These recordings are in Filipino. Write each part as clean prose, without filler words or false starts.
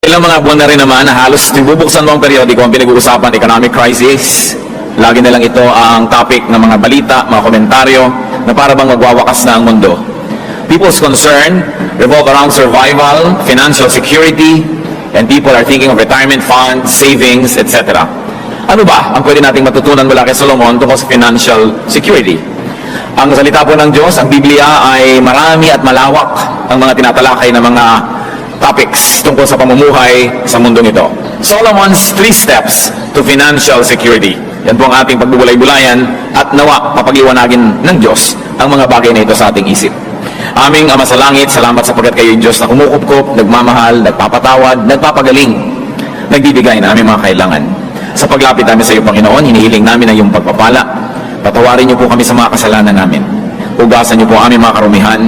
Ilang mga buwan na rin naman na halos bubuksan mo ang periodiko ang pinag-uusapan economic crisis. Lagi na lang ito ang topic ng mga balita, mga komentaryo na para bang magwawakas na ang mundo. People's concern revolve around survival, financial security, and people are thinking of retirement funds, savings, etc. Ano ba ang pwede nating matutunan mula kay Solomon tungkol sa financial security? Ang salita po ng Diyos, ang Biblia ay marami at malawak ang mga tinatalakay na mga topics tungkol sa pamumuhay sa mundong ito. Solomon's 3 steps to financial security. Yan po ang ating pagbubulay-bulayan at nawa papag-iwanagin ng Diyos ang mga bagay na ito sa ating isip. Aming Ama sa Langit, salamat sapagkat kayo yung Diyos na kumukupkup, nagmamahal, nagpapatawad, nagpapagaling, nagbibigay na aming mga kailangan. Sa paglapit namin sa iyo, Panginoon, hinihiling namin ang iyong pagpapala. Patawarin niyo po kami sa mga kasalanan namin. Ugasan niyo po ang aming mga karumihan.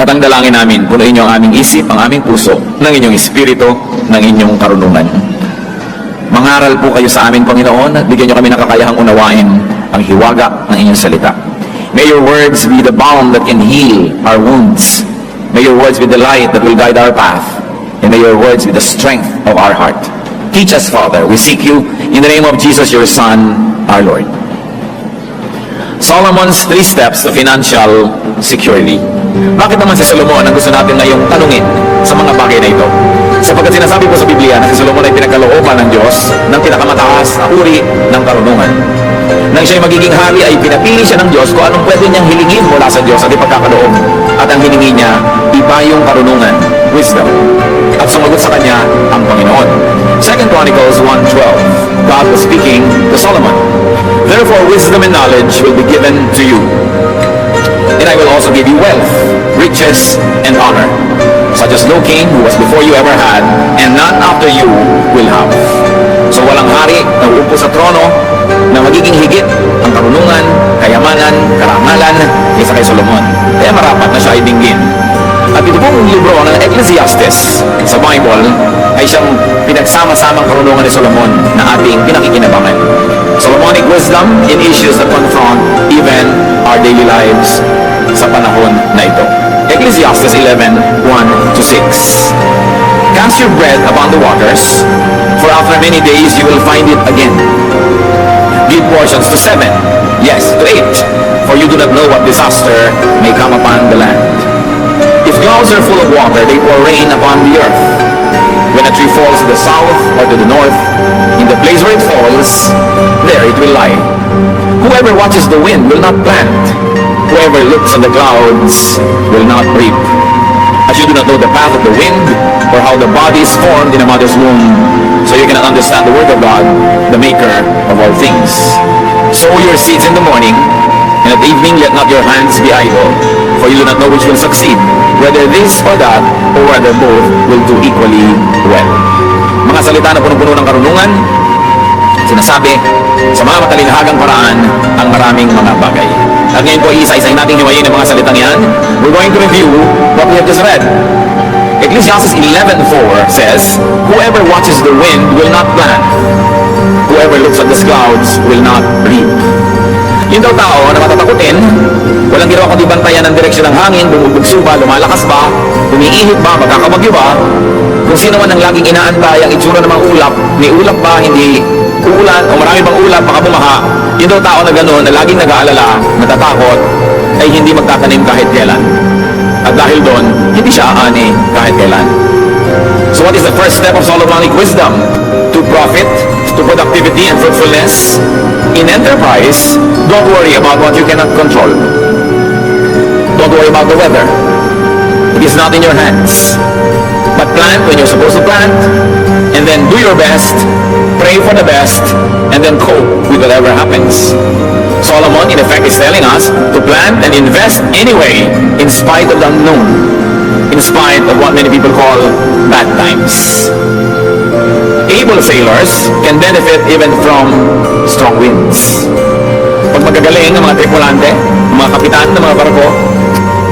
At ang dalangin namin, punuin niyo ang aming isip, ang aming puso, ng inyong espiritu, ng inyong karunungan. Mangaral po kayo sa amin, Panginoon, at bigyan niyo kami ng kakayahang unawain ang hiwaga ng inyong salita. May your words be the balm that can heal our wounds. May your words be the light that will guide our path. And may your words be the strength of our heart. Teach us, Father. We seek you in the name of Jesus, your Son, our Lord. Solomon's 3 steps to financial security. Bakit naman si Solomon ang gusto natin ngayong tanungin sa mga bagay na ito? Sapagkat sinasabi po sa Biblia na si Solomon ay pinagkalooban ng Diyos ng pinakamataas na uri ng karunungan. Nang siya'y magiging hari ay pinapili siya ng Diyos kung anong pwede niyang hilingin mula sa Diyos at ipagkakaloob. At ang hiningi niya, iba yung karunungan, wisdom. At sumagot sa kanya ang Panginoon. 2 Chronicles 1:12, God was speaking to Solomon. Therefore, wisdom and knowledge will be given to you. And I will also give you wealth, riches, and honor, such as no king who was before you ever had, and none after you will have. So walang hari na uupo sa trono na magiging higit ang karunungan, kayamanan, karangalan kaysa kay Solomon. Kaya marapat na siya ay dinggin. At ito pong libro ng Ecclesiastes sa Bible ay siyang pinagsama-samang karunungan ni Solomon na ating pinakikinabangan. Solomonic wisdom in issues that confront even our daily lives sa panahon na ito. Ecclesiastes 11:1-6. Cast your bread upon the waters, for after many days you will find it again. Give portions to 7, yes, to 8, for you do not know what disaster may come upon the land. If clouds are full of water, they pour rain upon the earth. When a tree falls to the south or to the north, in the place where it falls, there it will lie. Whoever watches the wind will not plant. Whoever looks on the clouds will not reap. As you do not know the path of the wind, or how the body is formed in a mother's womb, so you cannot understand the word of God, the maker of all things. Sow your seeds in the morning, and at evening let not your hands be idle, for you do not know which will succeed, whether this or that, or whether both will do equally well. Mga salita na punong-puno ng karunungan, sinasabi sa mga matalinhagang paraan ang maraming mga bagay. At ngayon po, isa-isahin nating hiwayin ang mga salitang yan. We're going to review what we have just read. Ecclesiastes 11:4 says, whoever watches the wind will not plant. Whoever looks at the clouds will not reap. Yung daw tao na matatakutin, walang ginawa kundi bantayan ng direksyon ng hangin, bumubugso ba, lumalakas ba, umiihip ba, magkakabagyo ba, kung sino man ang laging inaantay ang itsura ng mga ulap, may ulap ba, hindi uulan, o marami bang ulap, baka bumaha, yung daw tao na gano'n, na laging nag-aalala, natatakot, ay hindi magtatanim kahit kailan. At dahil doon, hindi siya aani kahit kailan. So what is the first step of Solomonic wisdom? To profit, to productivity and fruitfulness. In enterprise, don't worry about what you cannot control. Don't worry about the weather. It is not in your hands. But plant when you're supposed to plant, and then do your best, pray for the best, and then cope with whatever happens. Solomon, in effect, is telling us to plant and invest anyway, in spite of the unknown, in spite of what many people call bad times. Able sailors can benefit even from strong winds. Pag magagaling ang mga tripulante, ang mga kapitan ng mga barko,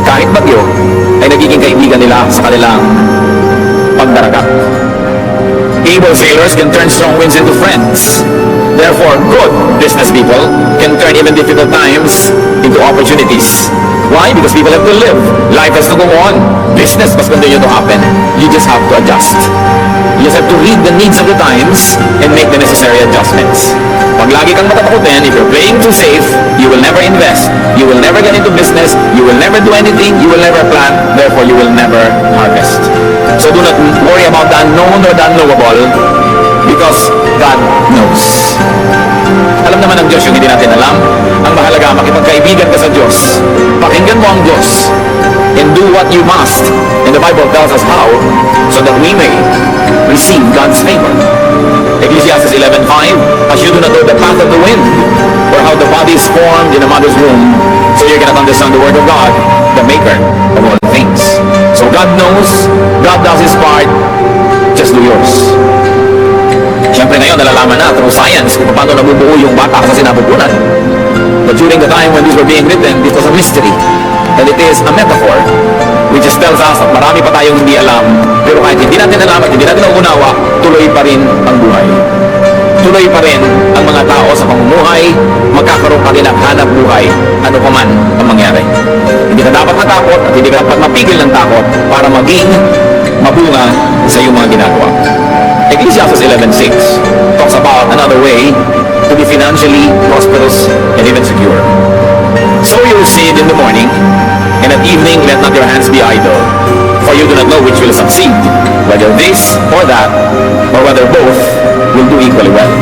kahit bagyo, ay nagiging kaibigan nila sa kanilang pagdaragat. Able sailors can turn strong winds into friends. Therefore, good business people can turn even difficult times into opportunities. Why? Because people have to live. Life has to go on. Business must continue to happen. You just have to adjust. You just have to read the needs of the times and make the necessary adjustments. Pag lagi kang matatakutin, if you're playing too safe, you will never invest, you will never get into business, you will never do anything, you will never plan, therefore you will never harvest. So do not worry about the unknown or the unknowable, because God knows. Alam naman ng Diyos yung hindi natin alam. Ang mahalaga, makipagkaibigan ka sa Diyos. Pakinggan mo ang Diyos and do what you must. And the Bible tells us how, so that we may receive God's favor. Ecclesiastes 11:5, as you do not know the path of the wind, or how the body is formed in a mother's womb, so you cannot understand the word of God, the maker of all things. So God knows, God does His part, just do yours. Siyempre ngayon, nalalaman na through science kung paano nabubuo yung bata sa sinapupunan. But during the time when these were being written, it was a mystery. And it is a metaphor which just tells us at marami pa tayong hindi alam. Pero kahit hindi natin alam at hindi natin nauunawa, tuloy pa rin ang buhay. Tuloy pa rin ang mga tao sa pamumuhay, magkakaroon pa rin ang hanap buhay, ano pa man ang mangyari. Hindi ka dapat matakot at hindi ka dapat mapigil ng takot para maging mabunga sa iyong mga ginagawa. Ecclesiastes 11:6 talks about another way to be financially prosperous and even secure. So you will seed in the morning, and at evening let not your hands be idle, for you do not know which will succeed, whether this or that, or whether both will do equally well.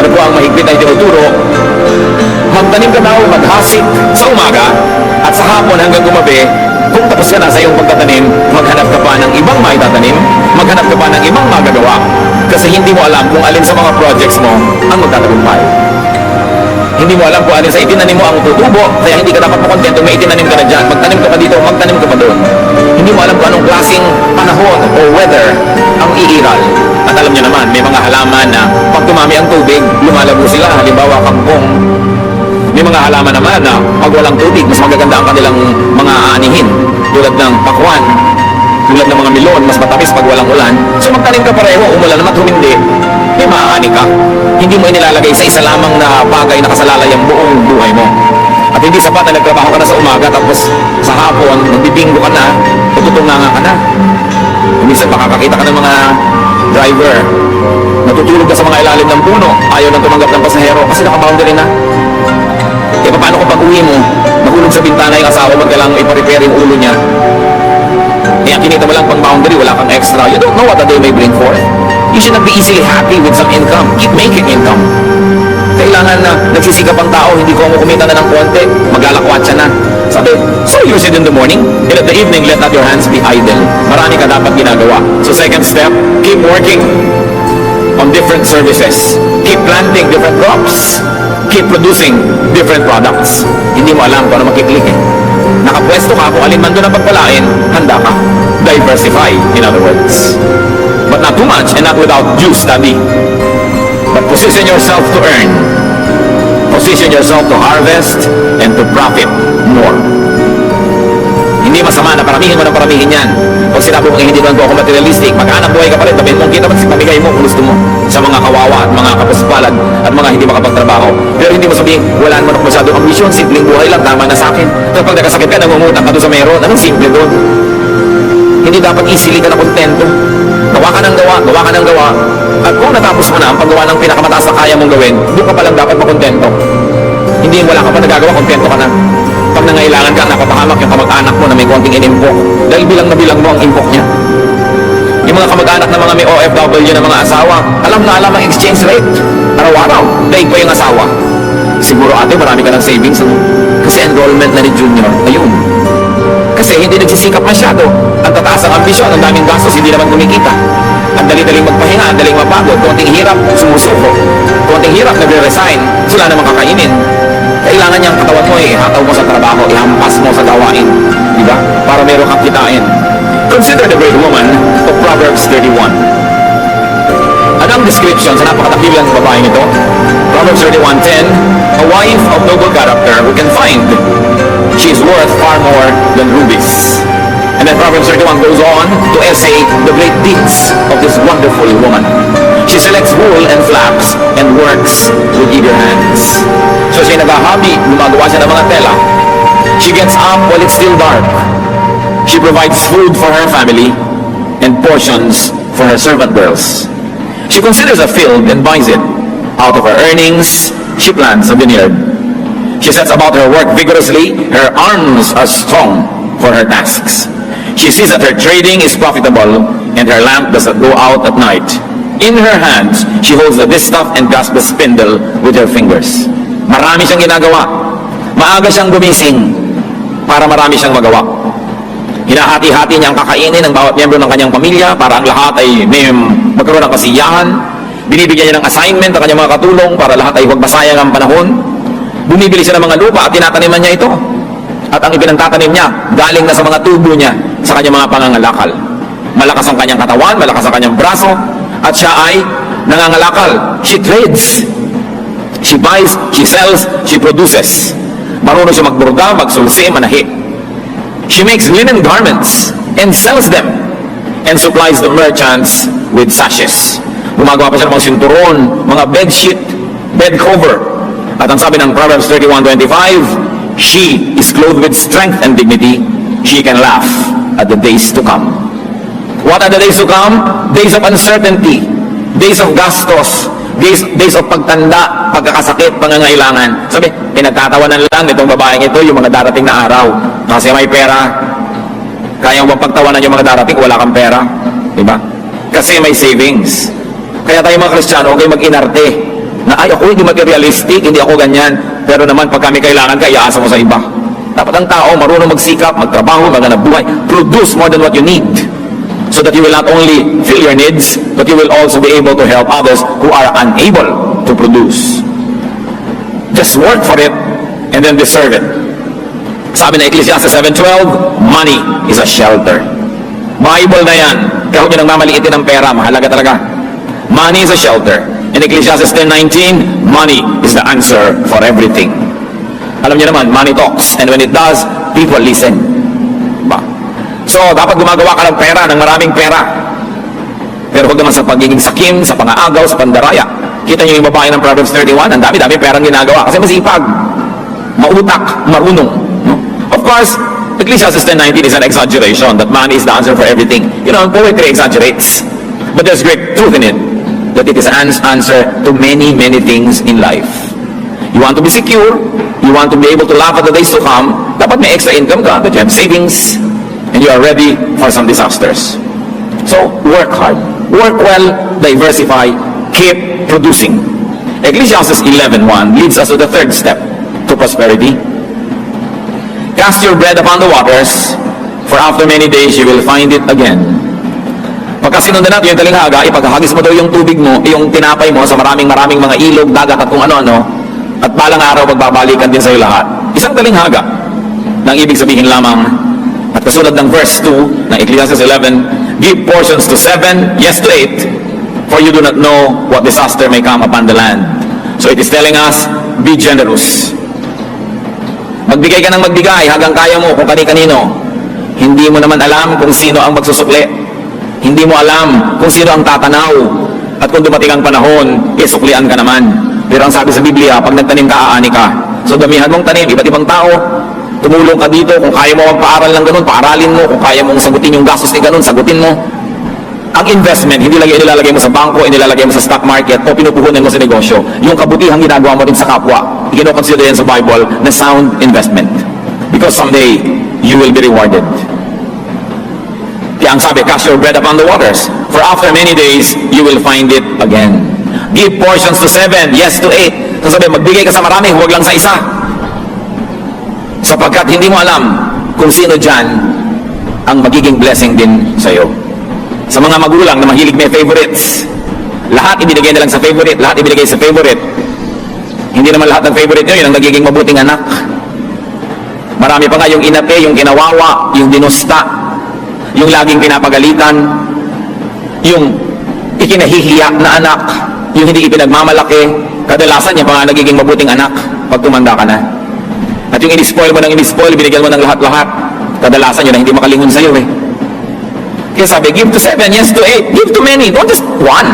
Ano po ang mahigpit na itinuturo? Magtanim ka daw, maghasik sa umaga, at sa hapon hanggang gumabi, kung tapos ka na sa iyong pagtatanim, maghanap ka pa ng ibang maitatanim, maghanap ka pa ng ibang magagawa, kasi hindi mo alam kung alin sa mga projects mo ang magtatagumpay. Hindi mo alam kung alin sa itinanim mo ang tutubo, kaya hindi ka dapat makontento, may itinanim ka na dyan, magtanim ka pa dito, magtanim ka pa doon. Hindi mo alam kung anong klaseng panahon o weather ang iiral. At alam niyo naman, may mga halaman na pag tumami ang tubig, lumalabo sila, halimbawa kangkong. May mga halaman naman na pag walang tubig, mas magaganda ang kanilang mga aanihin, tulad ng pakwan, tulad ng mga milon, mas matamis pag walang ulan. So magtanim ka pareho, umulan naman humindi, may maaani ka. Hindi mo inilalagay sa isa lamang na bagay na kasalalay ang buong buhay mo. At hindi sapat na nagtrabaho ka na sa umaga, tapos sa hapon, nagbibingo ka na, tututunganga ka na. Minsan makakakita ka ng mga driver, natutulog ka sa mga ilalim ng puno, ayaw nang tumanggap ng pasahero kasi nakaboundary na. E paano kung pag-uwi mo, nahulog sa bintana yung asawa mo, kailangan ipa-repair yung ulo niya. Kaya kinita mo lang pang boundary, wala kang extra. You don't know what a day may bring forth. You should not be easily happy with some income. Keep making income. Kailangan na nagsisikap ang tao, hindi ko kumita na ng konti, maglalakwatsa na. Sabi, so you said in the morning, and at the evening, let not your hands be idle. Marami ka dapat ginagawa. So second step, keep working on different services. Keep planting different crops. Keep producing different products. Hindi mo alam kung ano makiklik eh. Nakapwesto ka, kung alin man doon ang pagpalain, handa ka. Diversify, in other words. But not too much and not without due study. But position yourself to earn. Position yourself to harvest and to profit more. Hindi masama na paramihin mo ng paramihin yan. Pag sinabi mo hindi naman ko ako materialistic, maghanap buhay ka pa rin, tabihin mong kita, pamigay mo kung gusto mo sa mga kawawa at mga kapaspalad at mga hindi makapagtrabaho. Pero hindi mo sabihin, wala naman ako masyadong ambisyon, simpleng buhay lang, tama na sa akin. Kapag nagkasakit ka, nangungutang ka doon sa meron, anong simple doon? Hindi dapat easily ka na kontento. Gawa ka ng gawa, gawa ka ng gawa. At kung natapos mo na ang paggawa ng pinakamataas na kaya mong gawin, doon ka pa lang dapat makontento. Hindi yung wala ka pa nagagawa, kontento ka na. Pag nangailangan ka, napapahamak yung kamag-anak mo na may konting inimpok. Dahil bilang na bilang mo ang impok niya. Yung mga kamag-anak na mga may OFW na mga asawa, alam na alam ang exchange rate. Araw-araw, daig pa yung asawa. Siguro ate, marami ka ng savings. Ano? Kasi enrollment na ni Junior, ayun. Kasi hindi nagsisikap masyado. Ang tataas ang ambisyon, ang daming gastos, hindi naman kumikita. Ang dali-daling magpahinga, ang daling mapagod. Konting hirap, sumusuko. Konting hirap, nagre-resign. Wala namang kakainin. Kailangan niyang katawan mo ihataw mo sa trabaho, ihampas mo sa gawain. Diba? Para meron kang kitain. Consider the great woman of Proverbs 31. Ano ang description sa napakatakilang babaeng ito? Proverbs 31:10, a wife of noble character who can find. She is worth far more than rubies. And then Proverbs 31 goes on to essay the great deeds of this wonderful woman. She selects wool and flax and works with eager hands. So siya nag-hobby, gumagawa siya ng mga tela. She gets up while it's still dark. She provides food for her family and portions for her servant girls. She considers a field and buys it. Out of her earnings, she plants a vineyard. She sets about her work vigorously. Her arms are strong for her tasks. She sees that her trading is profitable and her lamp does not go out at night. In her hands, she holds the distaff and grasps the spindle with her fingers. Marami siyang ginagawa. Maaga siyang gumising para marami siyang magawa. Hinahati-hati niya ang kakainin ng bawat miyembro ng kanyang pamilya para ang lahat ay may magkaroon ng kasiyahan. Binibigyan niya ng assignment ang kanyang mga katulong para lahat ay huwag masayang ang panahon. Bumibili siya ng mga lupa at tinataniman niya ito. At ang ipinagtatanim niya, galing na sa mga tubo niya sa kanyang mga pangangalakal. Malakas ang kanyang katawan, malakas ang kanyang braso, at siya ay nangangalakal. She trades. She buys, she sells, she produces. Marunong siya magburga, magsulsi, manahi. She makes linen garments and sells them and supplies the merchants with sashes. Gumagawa pa siya ng mga sinturon, mga bedsheet, bed cover. At ang sabi ng Proverbs 31:25, she is clothed with strength and dignity. She can laugh at the days to come. What are the days to come? Days of uncertainty, days of gastos, days of pagtanda, pagkakasakit, pangangailangan. Sabi, pinagtatawanan lang nitong babaeng ito yung mga darating na araw. Kasi may pera. Kaya mo pagtawanan yung mga darating, wala kang pera. Diba? Kasi may savings. Kaya tayo mga Kristiyano, okay mag-inarte. Na ay, ako hindi materialistic, hindi ako ganyan. Pero naman, pag kami kailangan ka, iaasa mo sa iba. Dapat ang tao marunong magsikap, magtrabaho, maghanap buhay, produce more than what you need. So that you will not only fill your needs, but you will also be able to help others who are unable to produce. Just work for it, and then deserve it. Sabi na Ecclesiastes 7:12, money is a shelter. Bible na yan. Kaya huwag nyo nang mamaliitin ng pera, mahalaga talaga. Money is a shelter. In Ecclesiastes 10:19, money is the answer for everything. Alam niyo naman, money talks. And when it does, people listen. Ba? So, dapat gumagawa ka ng pera, ng maraming pera. Pero huwag naman sa pagiging sakim, sa pangaagaw, sa pandaraya. Kita niyo yung babae ng Proverbs 31, ang dami-dami perang ginagawa. Kasi masipag, mautak, marunong. No? Of course, Ecclesiastes 10:19 is an exaggeration that money is the answer for everything. You know, poetry exaggerates. But there's great truth in it. That it is an answer to many, many things in life. You want to be secure, you want to be able to laugh at the days to come, dapat may extra income ka, that you have savings, and you are ready for some disasters. So, work hard. Work well, diversify, keep producing. Ecclesiastes 11:1 leads us to the third step to prosperity. Cast your bread upon the waters, for after many days you will find it again. Pagka sinundan natin yung talinghaga, ipaghahagis mo daw yung tubig mo, yung tinapay mo sa maraming mga ilog, dagat at kung ano-ano, at balang araw pagbabalikan din sa'yo lahat. Isang talinghaga nang ibig sabihin lamang, at kasunod ng verse 2 ng Ecclesiastes 11, give portions to 7, yes to 8, for you do not know what disaster may come upon the land. So it is telling us, be generous. Magbigay ka ng magbigay hanggang kaya mo kung kani-kanino. Hindi mo naman alam kung sino ang magsusukli. Hindi mo alam kung sino ang tatanaw. At kung dumating ang panahon, suklian ka naman. Pero ang sabi sa Biblia, pag nagtanim ka, aani ka. So damihan mong tanim, iba't ibang tao. Tumulong ka dito. Kung kaya mo magpaaral ng ganun, paaralin mo. Kung kaya mong sagutin yung gastos ni ganun, sagutin mo. Ang investment, hindi nilalagay mo sa bangko, nilalagay mo sa stock market, o pinupuhunan mo sa negosyo. Yung kabutihang ginagawa mo din sa kapwa, i-consider yan sa Bible na sound investment. Because someday, you will be rewarded. Kaya ang sabi, cast your bread upon the waters, for after many days, you will find it again. Give portions to 7, yes to 8. So sabi, magbigay ka sa marami, huwag lang sa isa. Sapagkat hindi mo alam kung sino dyan ang magiging blessing din sa'yo. Sa mga magulang na mahilig may favorites, lahat ibinigay na lang sa favorite, lahat ibinigay sa favorite. Hindi naman lahat ng favorite nyo, yun ang nagiging mabuting anak. Marami pa nga yung inape, yung kinawawa, yung dinusta, yung laging pinapagalitan, yung ikinahihiya na anak, yung hindi ipinagmamalaki, kadalasan yung mga nagiging mabuting anak pag tumanda ka na. At yung in-spoil mo ng in-spoil, binigyan mo ng lahat-lahat, kadalasan yun na hindi makalingon sa'yo eh. Kaya sabi, give to 7, yes to 8, give to many, don't just one.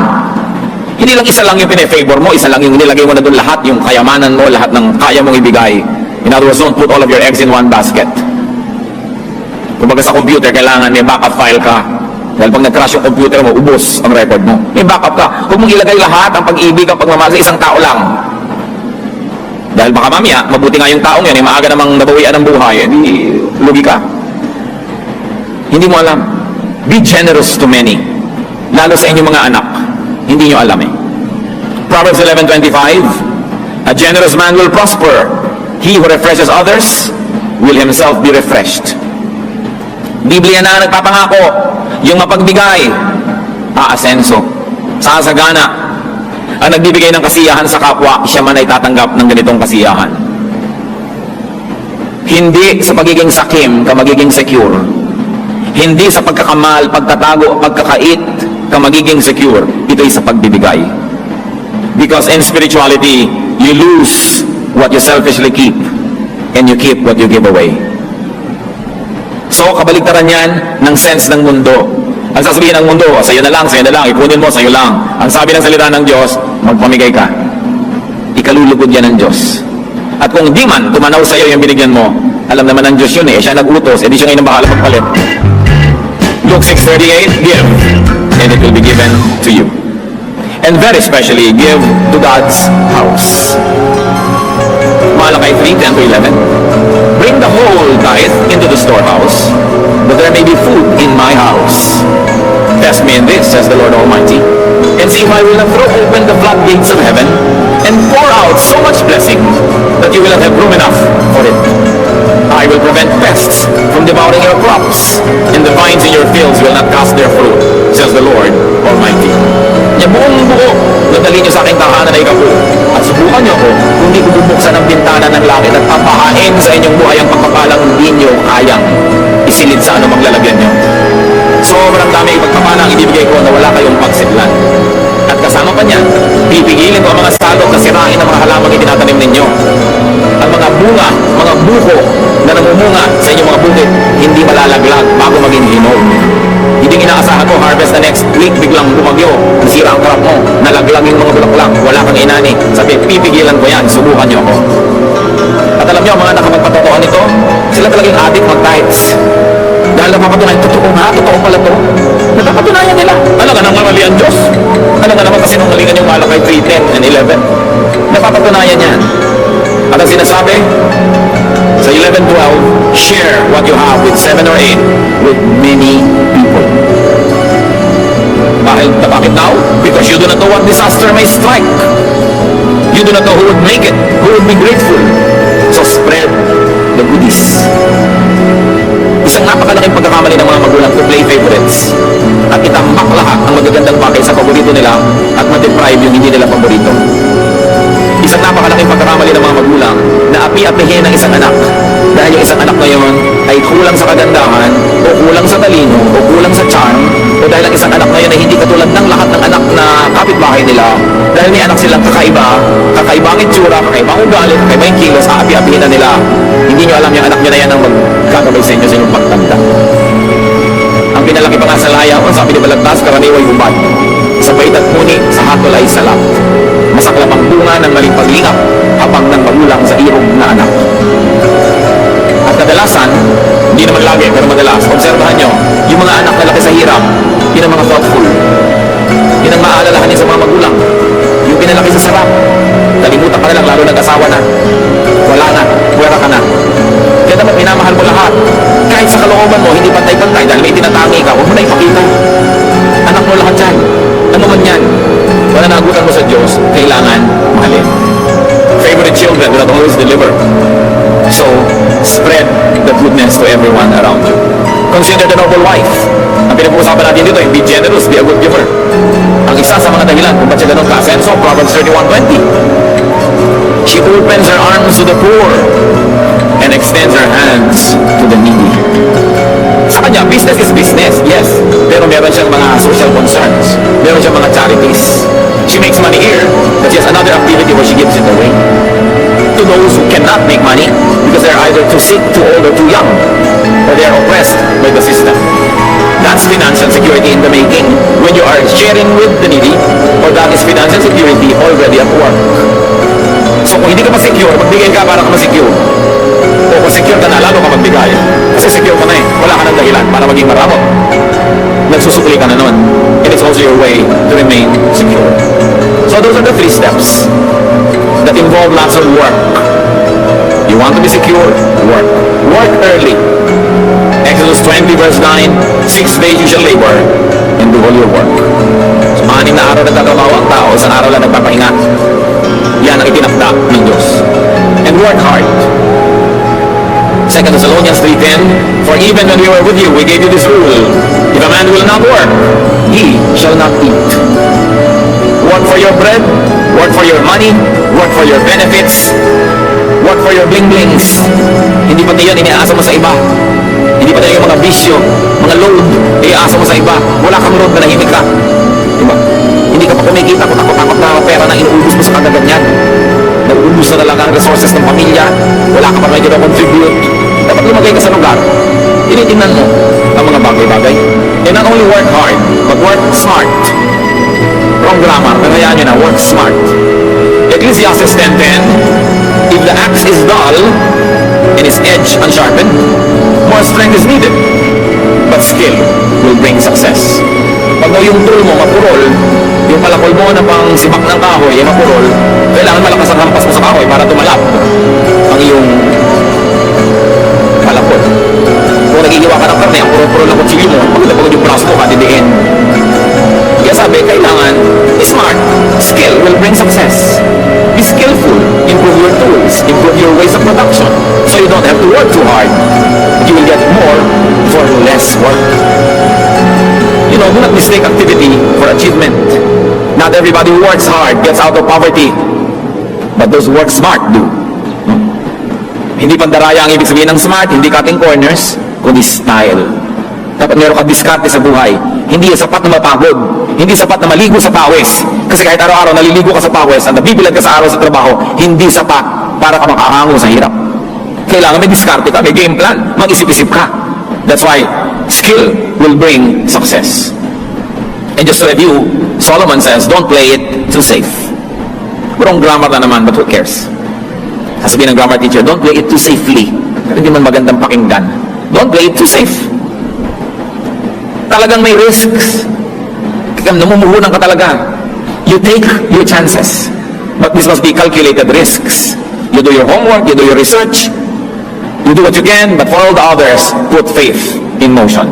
Hindi lang isa lang yung pine-favor mo, isa lang yung nilagay mo na doon lahat, yung kayamanan mo, lahat ng kaya mong ibigay. In other words, don't put all of your eggs in one basket. Kumbaga sa computer, kailangan may backup file ka. Dahil pag nag-crash yung computer mo, ubos ang record mo. May backup ka. Huwag mong ilagay lahat ang pag-ibig, ang pagmamahal sa isang tao lang. Dahil baka mamaya, mabuti nga yung taong yan, maaga namang nabawian ng buhay, hindi lugi ka. Hindi mo alam. Be generous to many. Lalo sa inyong mga anak. Hindi nyo alam eh. Proverbs 11:25, a generous man will prosper. He who refreshes others will himself be refreshed. Biblia na nagpapangako, yung mapagbigay, aasenso, sasagana. Ang nagbibigay ng kasiyahan sa kapwa, siya man ay tatanggap ng ganitong kasiyahan. Hindi sa pagiging sakim ka magiging secure. Hindi sa pagkakamal, pagtatago, pagkakait ka magiging secure. Ito ay sa pagbibigay. Because in spirituality, you lose what you selfishly keep and you keep what you give away. So, kabaligtaran yan ng sense ng mundo. Ang sasabihin ng mundo, sa'yo na lang, ipunin mo, sa'yo lang. Ang sabi ng salita ng Diyos, magpamigay ka. Ikalulugod yan ng Diyos. At kung di man, tumanaw sa'yo yung binigyan mo, alam naman ng Diyos yun eh, siya nag-utos, edi siya ngayon ang bahala magpalit. Luke 6:38, give, and it will be given to you. And very especially, give to God's house. Malachi 3:10-11. Bring the whole tithe into the storehouse, that there may be food in my house. Test me in this, says the Lord Almighty, and see if I will not throw open the floodgates of heaven and pour out so much blessing that you will not have room enough for it. I will prevent pests from devouring your crops, and the vines in your fields will not cast their fruit, says the Lord Almighty. Yung buong buo, nadali nyo sa aking tahanan ay ikaw, at subukan nyo ako kung di ko bubuksan ang bintana ng langit at papahain sa inyong buhay ang pagpapalang hindi nyo kayang isilid sa anumang lalagyan nyo. Sobrang dami ipagpapalang ibibigay ko na wala kayong pagsidlan. At kasama pa niyan, pipigilin ko ang mga salot na sirain ng mga halamang itinatanim ninyo. Ang mga bunga, mga buko na namumunga sa inyong mga bukid, hindi malalaglag bago maging hinog. Hindi inaasahan mo, harvest na next week, biglang bumagyo, nasira ang crop mo, nalaglag yung mga bulaklak, wala kang inani. Sabi, pipigilan ko yan, subukan nyo ako. At alam nyo, mga nakapagpatotoan nito, sila talagang adik mag-tithes. Dahil napapatunayan, totoo pala to. Napapatunayan nila. Ano nga nang mamali ang Diyos? Ano nga naman kasi nung malingan yung Malachi 3:10 and 11? Napapatunayan yan. At ang sinasabi, sa 11:12, share what you have with 7 or 8 with many people. Bakit now? Because you do not know what disaster may strike. You do not know who would make it, who would be grateful. So spread the goodies. Isang napakalaking pagkakamali ng mga magulang to play favorites at itambak lahat ang magagandang bagay sa paborito nila at ma-deprive yung hindi nila paborito. Isang napakalaking pagkakamali ng mga magulang na api-apihin ng isang anak dahil yung isang anak na yun ay kulang sa kagandahan o kulang sa talino o kulang sa charm o dahil ang isang anak na yun ay hindi katulad ng lahat ng anak na kapitbahay nila dahil may anak silang kakaiba ang itsura, kakaibang ugali, kakaibang kilos, aapi-apihin na nila. Hindi nyo alam yung anak nyo na yan ang magkakabay sa inyo sa inyong pagtanda. Ang pinalaki pa nga sa layaw, sabi ni Balagtas, karaniway hubad. Sa bait at muni, sa hatol ay salat. Masaklap ang bunga ng maling paglingap habang nang magulang sa irog na anak. At kadalasan, hindi naman lagi, pero madalas, obserbahan nyo, yung mga anak na laki sa hirap, yun ang mga thoughtful. Yun ang maalalahanin sa mga magulang. Yung pinalaki sa sarap, kalimutan ka na lang, lalo nag-asawa na. Wala na, puwera ka na. Kaya naman, minamahal mo lahat. Kahit sa kalooban mo, hindi pantay-pantay, dahil may tinatangi ka, huwag mo na ipakita. Anak mo lahat yan. Ano man yan. Wala nagutan mo sa Diyos, kailangan mahalin. Favorite children will not always deliver. So, spread the goodness to everyone around you. Consider the noble wife. Ang pinag-uusapan natin dito, be generous, be a good giver. Ang isa sa mga dahilan kung ba't siya ganun ka-asenso, Proverbs 31:20. She opens her arms to the poor and extends her hands to the needy. Sa kanya, business is business, yes. Pero meron siyang mga social concerns. Meron siyang mga charities. She makes money here, but she has another activity where she gives it away. To those who cannot make money because they're either too sick, too old, or too young, or they are oppressed by the system. That's financial security in the making. When you are sharing with the needy, or that is financial security already at work. So kung hindi ka ma-secure, magbigay ka para ka ma-secure. O kung secure ka na, lalo ka magbigay. Kasi secure ka na eh. Wala ka ng dahilan para maging marabot. nagsusukli ka na nun. And it's also your way to remain secure. So those are the 3 steps that involve lots of work. You want to be secure? Work. Work early. Exodus 20 verse 9, 6 days you shall labor and do all your work. So 6 na araw nagtatrabaho ang tao, isang araw lang nagpapahinga. Yan ang itinakda ng Diyos. And work hard. 2 Thessalonians 3:10, for even when we were with you, we gave you this rule. If a man will not work, he shall not eat. Work for your bread, work for your money, work for your benefits, work for your bling-blings. Hindi pati yan iniaasa mo sa iba. Hindi pati yung mga bisyo, mga load, iasa mo sa iba. Wala kang load na nahimik ka. Diba? Hindi ka pa kumikita kung takot-takot na pera na inuubos mo sa kagaganyan. Nag-ubos na lang ang resources ng pamilya. Wala ka pa may contribute. Dapat lumagay ka sa lugar. Tinitingnan mo ang mga bagay-bagay. And not only work hard, but work smart. Wrong grammar. Kaya nyo na, work smart. Ecclesiastes 10:10, if the axe is dull and its edge unsharpened, more strength is needed, but skill will bring success. Pag daw yung tool mo mapurol, yung palakol mo na pang sibak ng kahoy ay mapurol, kailangan malakas ang hampas mo sa kahoy para tumalab ang iyong palakol. Kung nagigiwa ka ng karne, ang purol-purol ng kutsilyo mo, pagkatapagod yung braso mo, katidiin. Kaya sabi, kailangan smart. Skill will bring success. Be skillful. Improve your tools. Improve your ways of production. So you don't have to work too hard. You will get more for less work. You know, do not mistake activity for achievement. Not everybody who works hard gets out of poverty. But those who work smart do. Hindi pandaraya ang ibig sabihin ng smart, hindi cutting corners, kundi style. Dapat meron ka diskarte sa buhay. Hindi sapat na mapagod. Hindi sapat na maligo sa pawis. Kasi kahit araw-araw naliligo ka sa pawis at nabibilad ka sa araw sa trabaho, hindi sapat para ka makahango sa hirap. Kailangan may diskarte ka, may game plan, mag-isip-isip ka. That's why skill will bring success. And just to review, Solomon says, don't play it too safe. Wrong grammar na naman, but who cares? Sasabihin ng grammar teacher, don't play it too safely. Hindi man magandang pakinggan. Don't play it too safe. Talagang may risks. Namumuhunan ka talaga. You take your chances. But this must be calculated risks. You do your homework, you do your research, you do what you can, but for all the others, put faith in motion.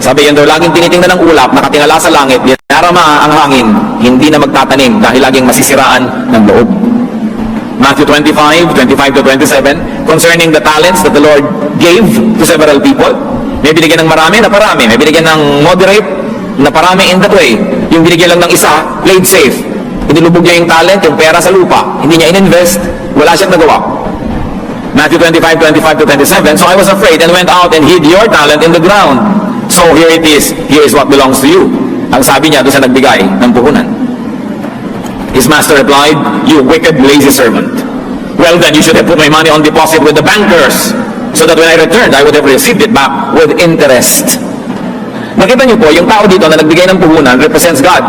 Sabi yan daw, laging tinitingnan ng ulap, nakatingala sa langit, dinarama ang hangin, hindi na magtatanim dahil laging masisiraan ng loob. Matthew 25:25-27, concerning the talents that the Lord gave to several people. May binigyan ng marami na parami, may binigyan ng moderate na parami in that way. Yung binigyan lang ng isa, played safe. Inilubog niya yung talent, yung pera sa lupa. Hindi niya in-invest, wala siyang nagawa. Matthew 25:25-27, so I was afraid and went out and hid your talent in the ground. So here it is, here is what belongs to you. Ang sabi niya doon sa nagbigay ng puhunan. His master replied, you wicked, lazy servant. Well then, you should have put my money on deposit with the bankers, so that when I returned, I would have received it back with interest. Nakita niyo po, yung tao dito na nagbigay ng puhunan represents God.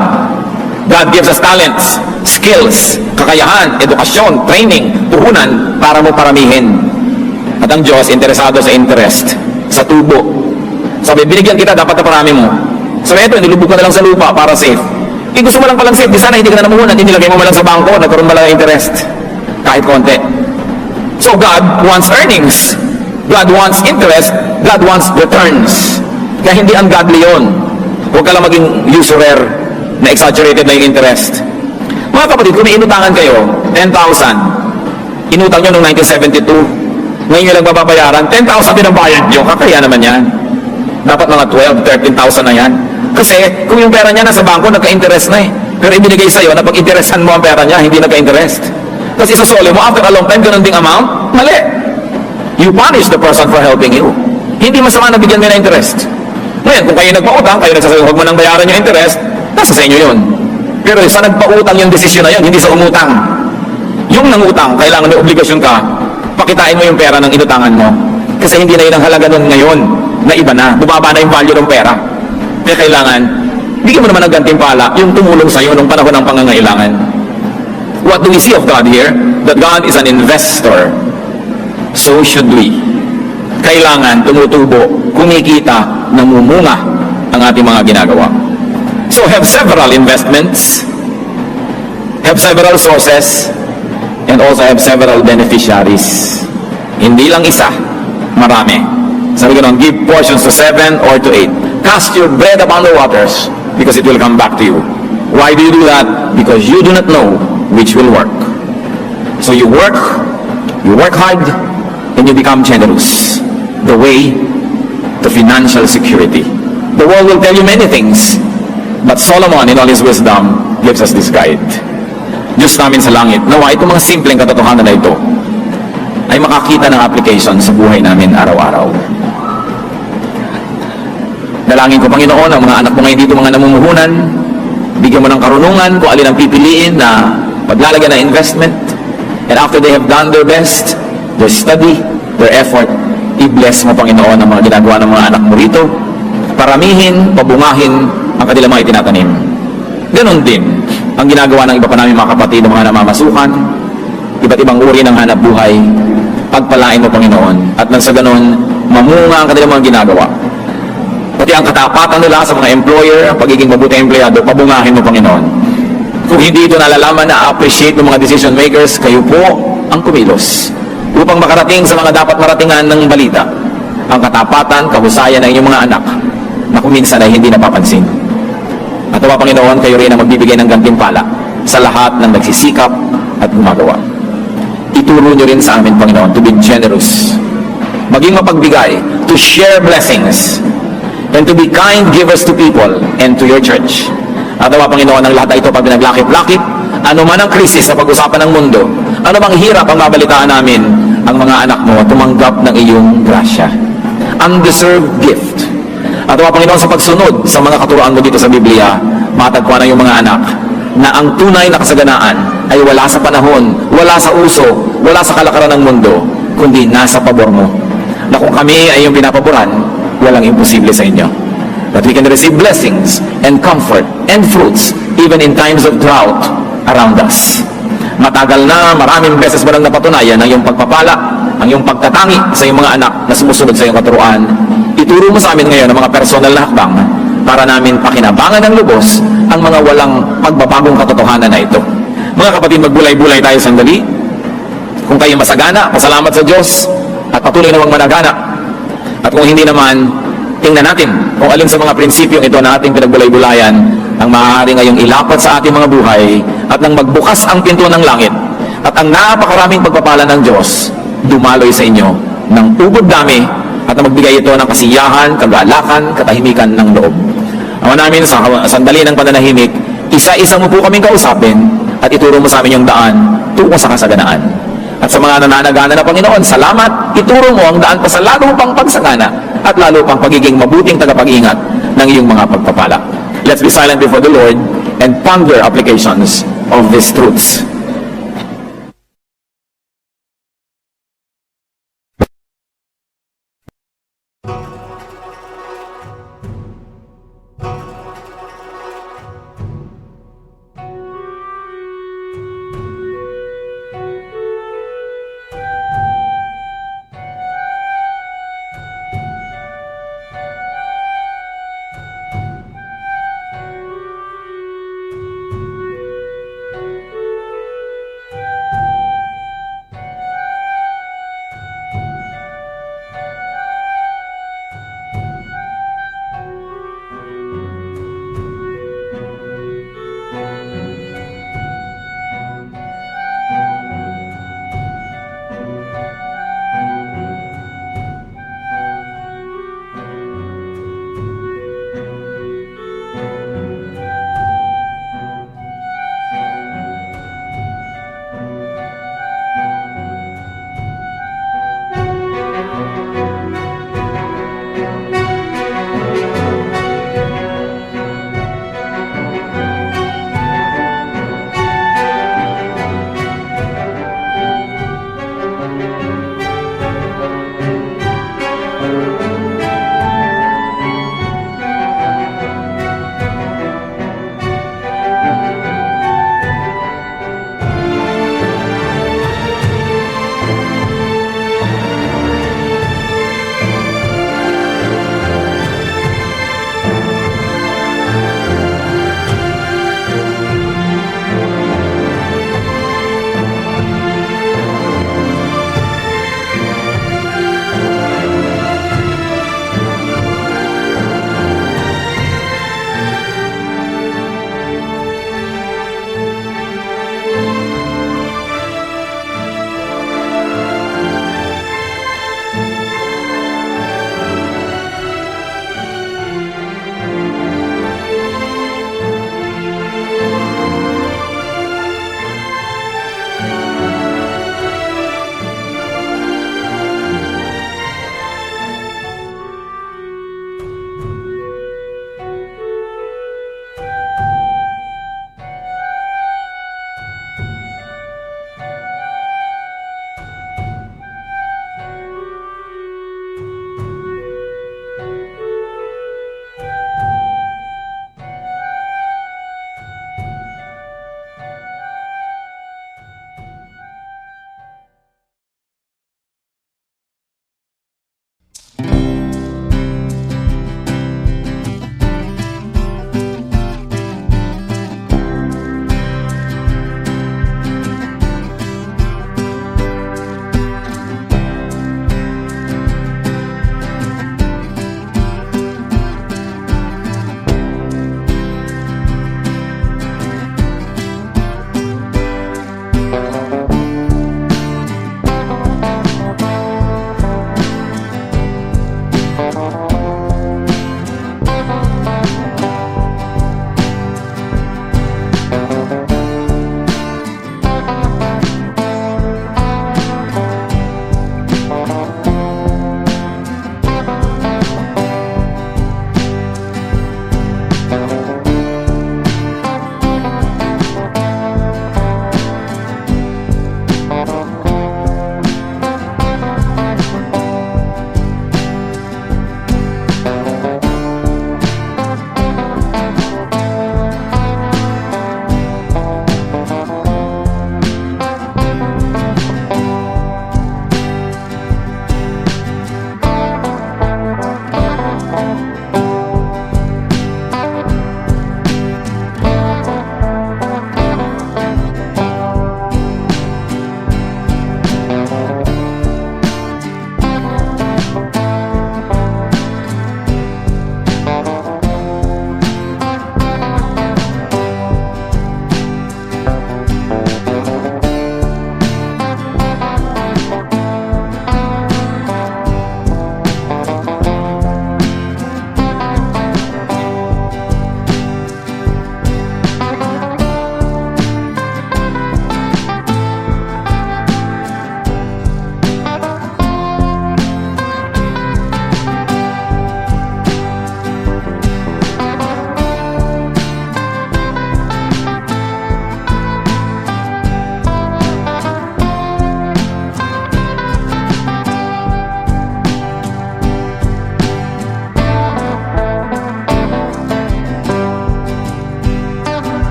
God gives us talents, skills, kakayahan, edukasyon, training, puhunan para mo paramihin. At ang Diyos, interesado sa interest, sa tubo. Sabi, binigyan kita, dapat na parami mo. Sabi, ito, nilubog ka na lang sa lupa para safe. Gusto mo lang palang safe, di sana hindi ka na namuhunan, inilagay mo lang sa bangko, nagkaroon ba lang interest? Kahit konti. So God wants earnings. God wants interest. God wants returns. Kaya hindi ungodly yun. Huwag ka lang maging usurer na exaggerated na yung interest. Mga kapatid, kung may inutangan kayo, 10,000, inutang nyo noong 1972, ngayon nyo lang babayaran, 10,000 din ang bayad nyo, kakaya naman yan. Dapat mga 12, 13,000 na yan. Kasi kung yung pera niya nasa bangko, nagka-interest na eh. Pero ibinigay sa'yo na pag interesan mo ang pera niya, hindi nagka-interest. Kasi sa solo mo, after a long time, ganun ding amount, mali. You punish the person for helping you. Hindi masama na bigyan mo na interest. Ngayon, kung kayo nagpautang, kayo nagsasabi, huwag mo nang bayaran yung interest, nasa sa inyo yun. Pero sa nagpautang yung desisyon na yun, hindi sa umutang. Yung nangutang, kailangan may obligasyon ka, pakitain mo yung pera ng inutangan mo. Kasi hindi na yun ang halaga nun ngayon, na iba na, bumaba na yung value ng pera. Kaya kailangan, bigyan mo naman ng gantimpala yung tumulong sa iyo nung panahon ng pangangailangan. What do we see of God here? That God is an investor. So should we. Kailangan tumutubo, kumikita, namumunga ang ating mga ginagawa. So have several investments, have several sources, and also have several beneficiaries. Hindi lang isa, marami. Sabi ko give portions to 7 or to 8. Cast your bread upon the waters because it will come back to you. Why do you do that? Because you do not know which will work. So you work hard, and you become generous. The way to financial security. The world will tell you many things, but Solomon in all his wisdom gives us this guide. Diyos namin sa langit, nawa itong mga simpleng katotohanan na ito ay makakita ng application sa buhay namin araw-araw. Dalangin ko, Panginoon, ang mga anak mo ngayon dito, mga namumuhunan, bigyan mo ng karunungan kung alin ang pipiliin na paglalagyan ng investment, and after they have done their best, their study, their effort, i-bless mo, Panginoon, ang mga ginagawa ng mga anak mo rito, paramihin, pabungahin ang kanilang mga itinatanim. Ganon din ang ginagawa ng iba pa namin mga kapatid, mga namamasukan, iba't ibang uri ng hanap buhay. Pagpalain mo, Panginoon, at nang sa ganon, mamunga ang kanilang mga ginagawa. Pati ang katapatan nila sa mga employer, ang pagiging mabuting empleyado, pabungahin mo, Panginoon. Kung hindi ito nalalaman na appreciate ng mga decision makers, kayo po ang kumilos upang makarating sa mga dapat maratingan ng balita. Ang katapatan, kahusayan ng inyong mga anak na kung minsan ay hindi napapansin. At nawa, Panginoon, kayo rin ang magbibigay ng gantimpala sa lahat ng nagsisikap at gumagawa. Ituro nyo rin sa amin, Panginoon, to be generous, maging mapagbigay, to share blessings, and to be kind givers to people and to your church. At nawa, Panginoon, ang lahat na ito pag pinaglakip-lakip, ano man ang krisis sa pag-usapan ng mundo, ano mang hirap ang mabalitaan namin, ang mga anak mo tumanggap ng iyong grasya. Undeserved gift. At nawa, Panginoon, sa pagsunod sa mga katuroan mo dito sa Biblia, matagpuan na yung mga anak na ang tunay na kasaganaan ay wala sa panahon, wala sa uso, wala sa kalakaran ng mundo, kundi nasa pabor mo. Na kung kami ay yung pinapaboran, walang imposible sa inyo. That we can receive blessings and comfort and fruits even in times of drought around us. Matagal na, maraming beses mo nang napatunayan ang iyong pagpapala, ang iyong pagtatangi sa iyong mga anak na sumusunod sa iyong katuruan. Ituro mo sa amin ngayon ang mga personal na hakbang para namin pakinabangan ng lubos ang mga walang pagbabagong katotohanan na ito. Mga kapatid, magbulay-bulay tayo sandali. Kung kayo masagana, pasalamat sa Diyos at patuloy na managana. At kung hindi naman, tingnan natin kung alin sa mga prinsipyong ito na ating pinagbulay-bulayan ang maaari ngayong ilapat sa ating mga buhay at nang magbukas ang pinto ng langit at ang napakaraming pagpapala ng Diyos dumaloy sa inyo ng ubod dami at na magbigay ito ng kasiyahan, kagalakan, katahimikan ng loob. Awa namin sa sandali ng pananahimik, isa-isa mo po kaming kausapin at ituro mo sa amin yung daan tungo sa kasaganaan. At sa mga nananagana na Panginoon, salamat, ituro mo ang daan pa sa lalo pang pagsagana at lalo pang pagiging mabuting tagapag-ingat ng iyong mga pagpapala. Let's be silent before the Lord and ponder applications of these truths.